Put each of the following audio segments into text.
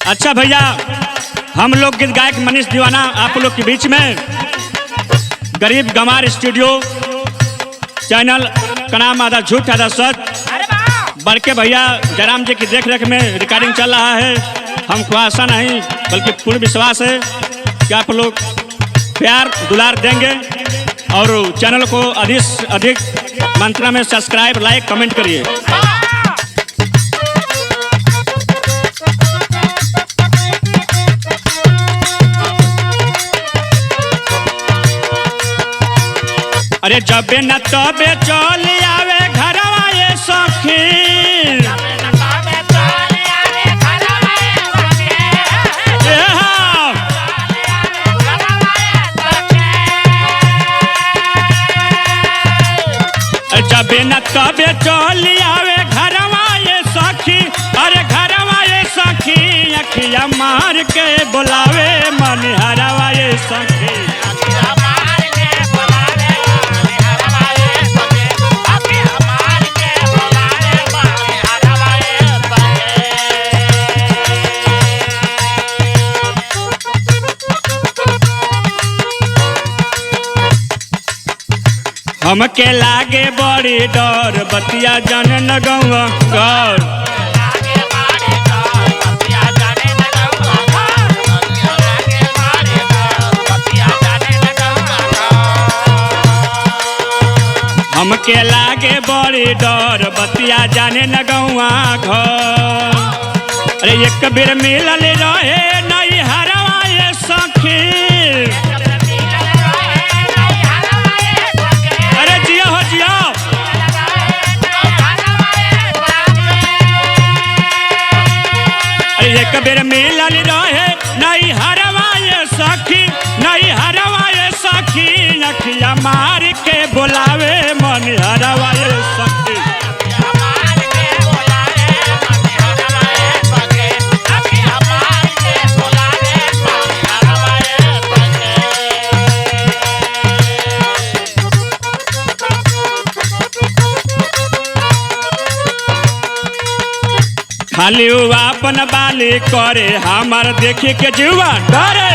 अच्छा भैया, हम लोग गीत गायक मनीष दीवाना आप लोग के बीच में गरीब गंवार स्टूडियो चैनल का नाम आधा झूठ आधा सच बड़के भैया जयराम जी की देखरेख में रिकॉर्डिंग चल रहा है। हमको आशा नहीं बल्कि पूर्ण विश्वास है कि आप लोग प्यार दुलार देंगे और चैनल को अधिक से अधिक मात्रा में सब्सक्राइब लाइक कमेंट करिए। अरे जबे न तबे चल आवे घरवा ये सखी, जबे न तबे चल आवे घरवा ये सखी। अरे घरवा ये सखी अखिया मार के बुलावे मनिहरवा ये सखी। हमके लागे बड़ी डर बतिया जाने न गौवा घर। हमके लागे बड़ी डर बतिया जाने न गौवा घर। अरे एक बेर मिलल रहे नहीं हरवा ये सखी। एक बेर मिलल रहे नहीं हरवा ये सखी, नहीं हरवा ये सखी अखिया मार के बुलावे मनिहरवा ये सखी। खाली अपन बाली करे हमार देखे के जुआ डरे।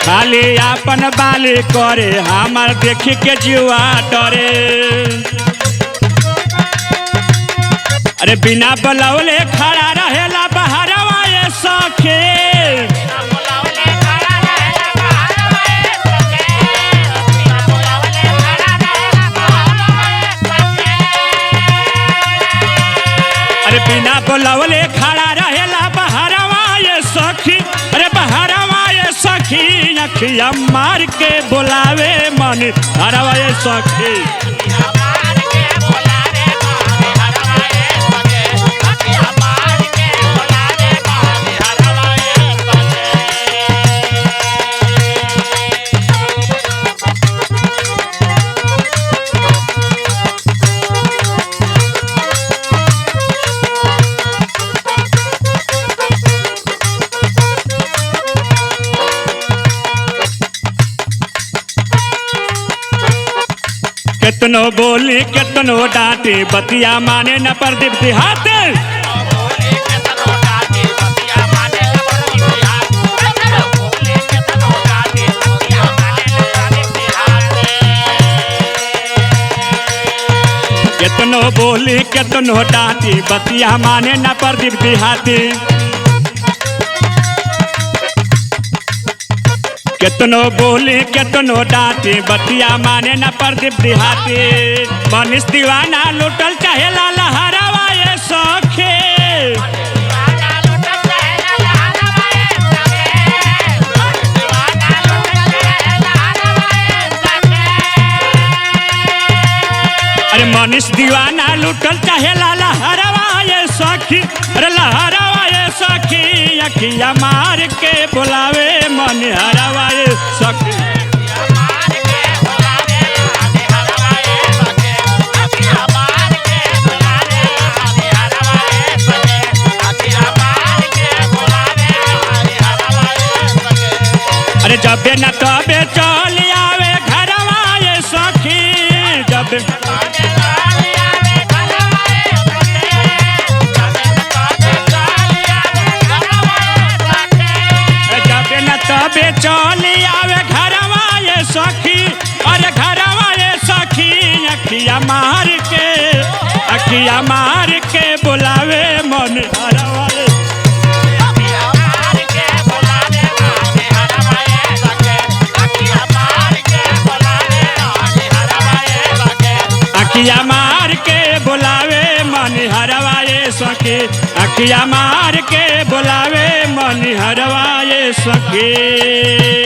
खाली अपन बाली करे हमार देखे के जुआ डरे। अरे बिना बुलावले खड़ा रहेला बहरवा ये सखी। बिना बुलावले खड़ा रहेला बहरवा ये सखी। अरे बहरवा ये सखी अखिया मार के बुलावे मनिहरवा ये सखी। कितनो बोली कितनो डांटी बतिया माने न प्रदीप दिहाते। कितनो बोली कितनो डांटी बतिया माने न प्रदीप दिहाती। कितनो बोली कितनो डांटी बतिया माने न प्रदीप दिहाती। मनीष दीवाना लुटल चाहेला लहरवा ये सखी। अरे मनीष दीवाना लुटल चाहेला लहरवा ये सखी। अरे लहरवा ये सखी अखिया मार के बुलावे मनिहरवा ये सखी। अरे जबे न तबे चल जाते न तबे चली आवे घरवा ये सखी, अरे घरवा ये सखी अखिया मार के बुलावे मन हरवा अखिया मार के बुलावे मन हरवा ये सखी, अखिया मार के बुलावे मन हरवा ये सखी।